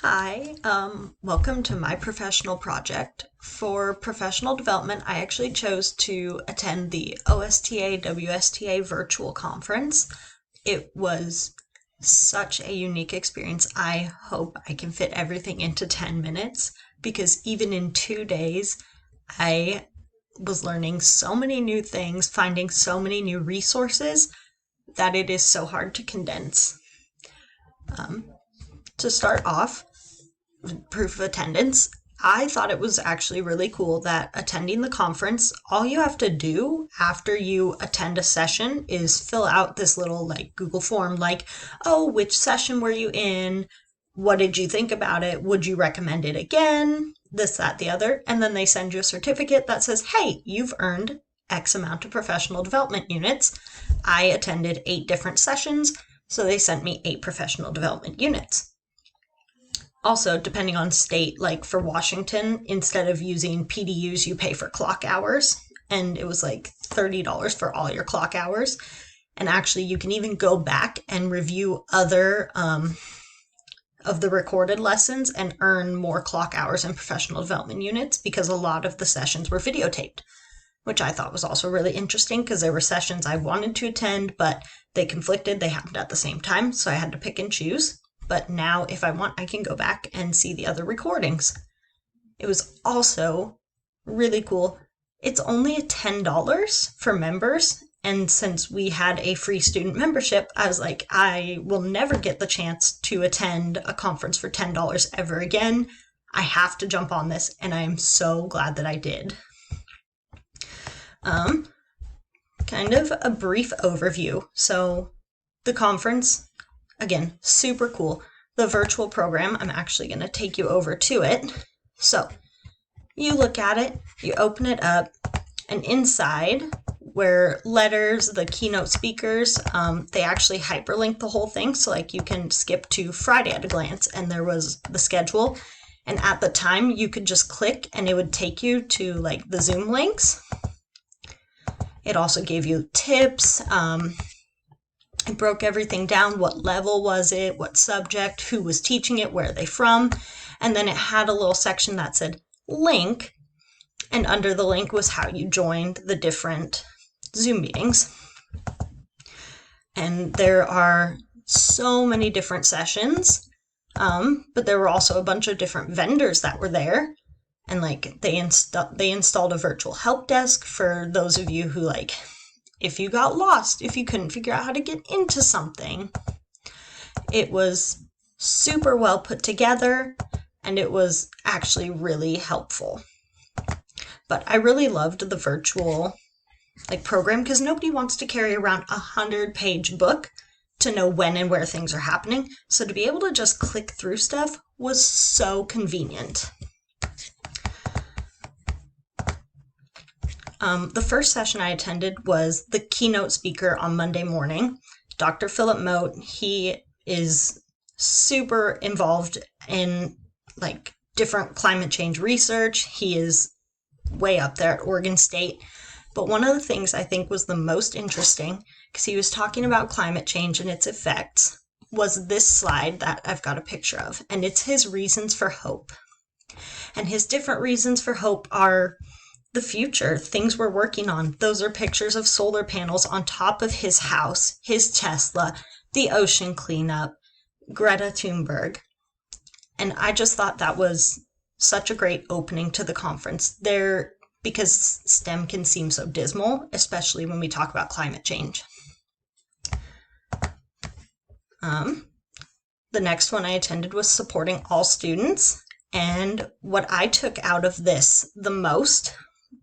Hi, welcome to my professional project. For professional development, I actually chose to attend the OSTA WSTA virtual conference. It was such a unique experience. I hope I can fit everything into 10 minutes because even in 2 days, I was learning so many new things, finding so many new resources that it is so hard to condense. To start off, proof of attendance, I thought it was actually really cool that attending the conference, all you have to do after you attend a session is fill out this little Google form oh, which session were you in? What did you think about it? Would you recommend it again? This, that, the other. And then they send you a certificate that says, hey, you've earned X amount of professional development units. I attended 8 different sessions, so they sent me 8 professional development units. Also, depending on state, like for Washington, instead of using PDUs, you pay for clock hours. And it was like $30 for all your clock hours. And actually, you can even go back and review other of the recorded lessons and earn more clock hours and professional development units because a lot of the sessions were videotaped, which I thought was also really interesting because there were sessions I wanted to attend, but they conflicted. They happened at the same time, so I had to pick and choose. But now, if I want, I can go back and see the other recordings. It was also really cool. It's only $10 for members. And since we had a free student membership, I was like, I will never get the chance to attend a conference for $10 ever again. I have to jump on this, and I am so glad that I did. Kind of a brief overview. So the conference, again, super cool. The virtual program, I'm actually going to take you over to it. So you look at it, you open it up, and inside where letters, the keynote speakers, they actually hyperlink the whole thing. So you can skip to Friday at a glance, and there was the schedule. And at the time, you could just click and it would take you to the Zoom links. It also gave you tips. It broke everything down. What level was it? What subject? Who was teaching it? Where are they from? And then it had a little section that said link. And under the link was how you joined the different Zoom meetings. And there are so many different sessions. But there were also a bunch of different vendors that were there. And they installed a virtual help desk for those of you who if you got lost, if you couldn't figure out how to get into something. It was super well put together, and it was actually really helpful. But I really loved the virtual program because nobody wants to carry around a 100-page book to know when and where things are happening. So to be able to just click through stuff was so convenient. The first session I attended was the keynote speaker on Monday morning, Dr. Phillip Mote. He is super involved in different climate change research. He is way up there at Oregon State. But one of the things I think was the most interesting, because he was talking about climate change and its effects, was this slide that I've got a picture of. And it's his reasons for hope. And his different reasons for hope are the future, things we're working on. Those are pictures of solar panels on top of his house, his Tesla, the ocean cleanup, Greta Thunberg. And I just thought that was such a great opening to the conference there, because STEM can seem so dismal, especially when we talk about climate change. The next one I attended was supporting all students. And what I took out of this the most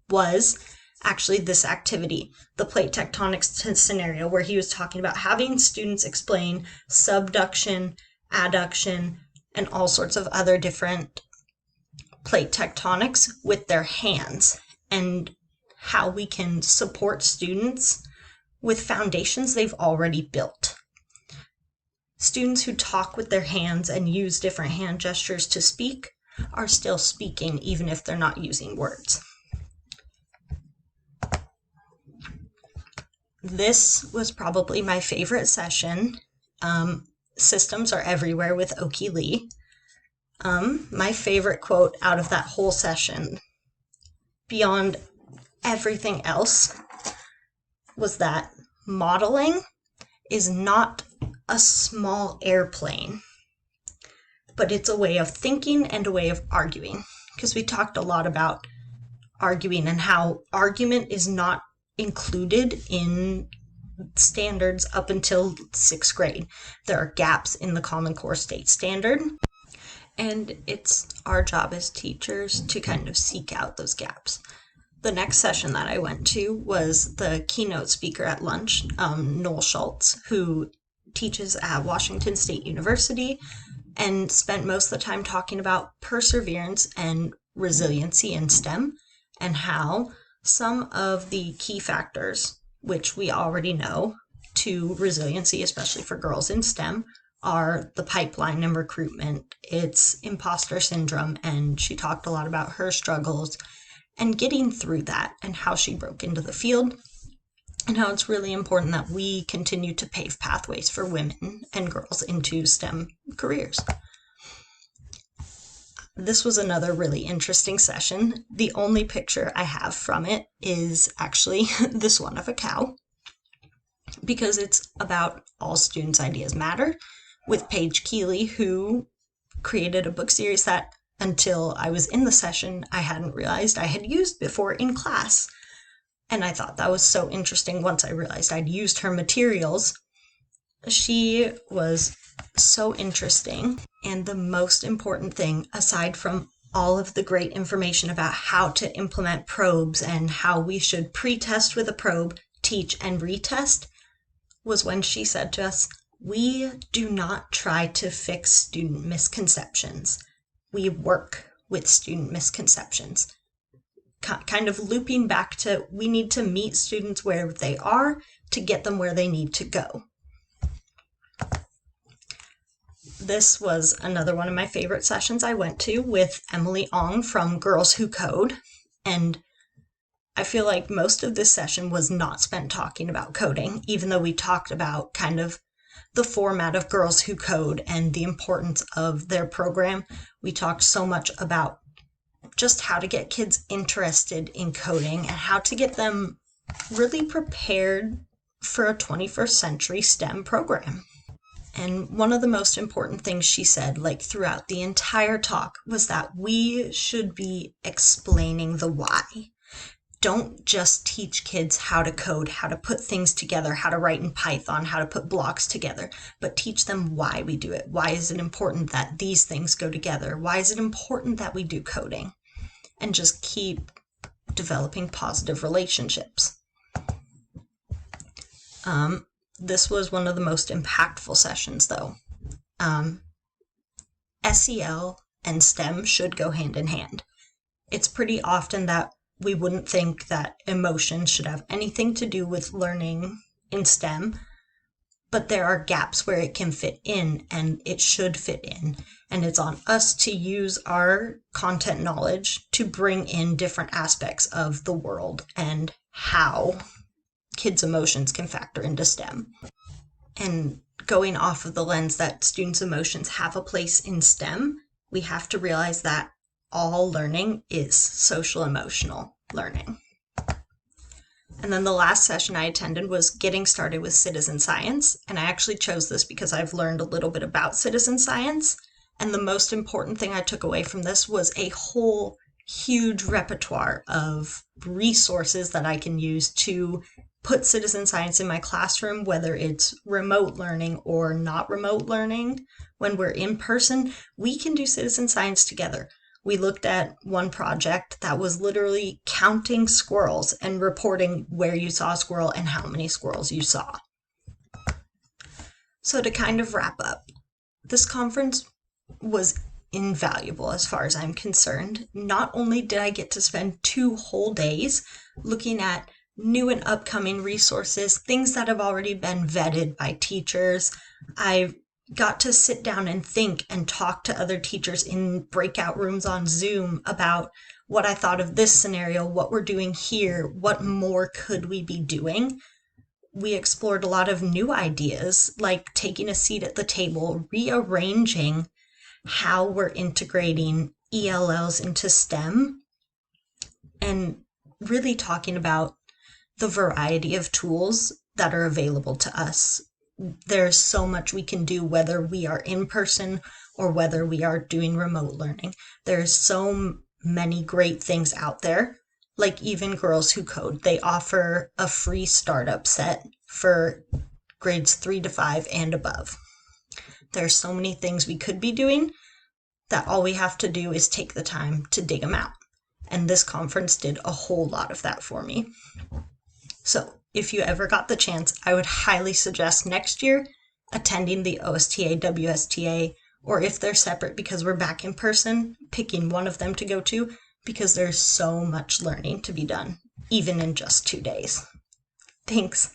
was actually this activity, the plate tectonics scenario, where he was talking about having students explain subduction, adduction, and all sorts of other different plate tectonics with their hands, and how we can support students with foundations they've already built. Students who talk with their hands and use different hand gestures to speak are still speaking, even if they're not using words. This was probably my favorite session. Systems are everywhere with Ohkee. My favorite quote out of that whole session, beyond everything else, was that modeling is not a small airplane, but it's a way of thinking and a way of arguing. Because we talked a lot about arguing and how argument is not included in standards up until 6th grade. There are gaps in the Common Core State Standard, and it's our job as teachers to kind of seek out those gaps. The next session that I went to was the keynote speaker at lunch, Noel Schulz, who teaches at Washington State University and spent most of the time talking about perseverance and resiliency in STEM and how some of the key factors, which we already know, to resiliency, especially for girls in STEM, are the pipeline and recruitment. It's imposter syndrome, and she talked a lot about her struggles and getting through that and how she broke into the field and how it's really important that we continue to pave pathways for women and girls into STEM careers. This was another really interesting session. The only picture I have from it is actually this one of a cow, because it's about all students' ideas matter, with Paige Keeley, who created a book series that until I was in the session, I hadn't realized I had used before in class. And I thought that was so interesting once I realized I'd used her materials. She was so interesting. And the most important thing, aside from all of the great information about how to implement probes and how we should pre-test with a probe, teach and retest, was when she said to us, we do not try to fix student misconceptions. We work with student misconceptions. Kind of looping back to, we need to meet students where they are to get them where they need to go. This was another one of my favorite sessions I went to with Emily Ong from Girls Who Code. And I feel like most of this session was not spent talking about coding, even though we talked about kind of the format of Girls Who Code and the importance of their program. We talked so much about just how to get kids interested in coding and how to get them really prepared for a 21st century STEM program. And one of the most important things she said, like throughout the entire talk, was that we should be explaining the why. Don't just teach kids how to code, how to put things together, how to write in Python, how to put blocks together, but teach them why we do it. Why is it important that these things go together? Why is it important that we do coding? And just keep developing positive relationships. This was one of the most impactful sessions, though. SEL and STEM should go hand in hand. It's pretty often that we wouldn't think that emotion should have anything to do with learning in STEM, but there are gaps where it can fit in, and it should fit in. And it's on us to use our content knowledge to bring in different aspects of the world and how kids' emotions can factor into STEM. And going off of the lens that students' emotions have a place in STEM, we have to realize that all learning is social emotional learning. And then the last session I attended was getting started with citizen science. And I actually chose this because I've learned a little bit about citizen science. And the most important thing I took away from this was a whole huge repertoire of resources that I can use to put citizen science in my classroom, whether it's remote learning or not remote learning. When we're in person, we can do citizen science together. We looked at one project that was literally counting squirrels and reporting where you saw a squirrel and how many squirrels you saw. So to kind of wrap up, this conference was invaluable as far as I'm concerned. Not only did I get to spend 2 whole days looking at new and upcoming resources, things that have already been vetted by teachers, I got to sit down and think and talk to other teachers in breakout rooms on Zoom about what I thought of this scenario, what we're doing here, what more could we be doing. We explored a lot of new ideas, like taking a seat at the table, rearranging how we're integrating ELLs into STEM, and really talking about the variety of tools that are available to us. There's so much we can do, whether we are in person or whether we are doing remote learning. There's so many great things out there. Like even Girls Who Code, they offer a free startup set for grades 3 to 5 and above. There's so many things we could be doing that all we have to do is take the time to dig them out. And this conference did a whole lot of that for me. So if you ever got the chance, I would highly suggest next year attending the OSTA, WSTA, or if they're separate because we're back in person, picking one of them to go to, because there's so much learning to be done, even in just 2 days. Thanks.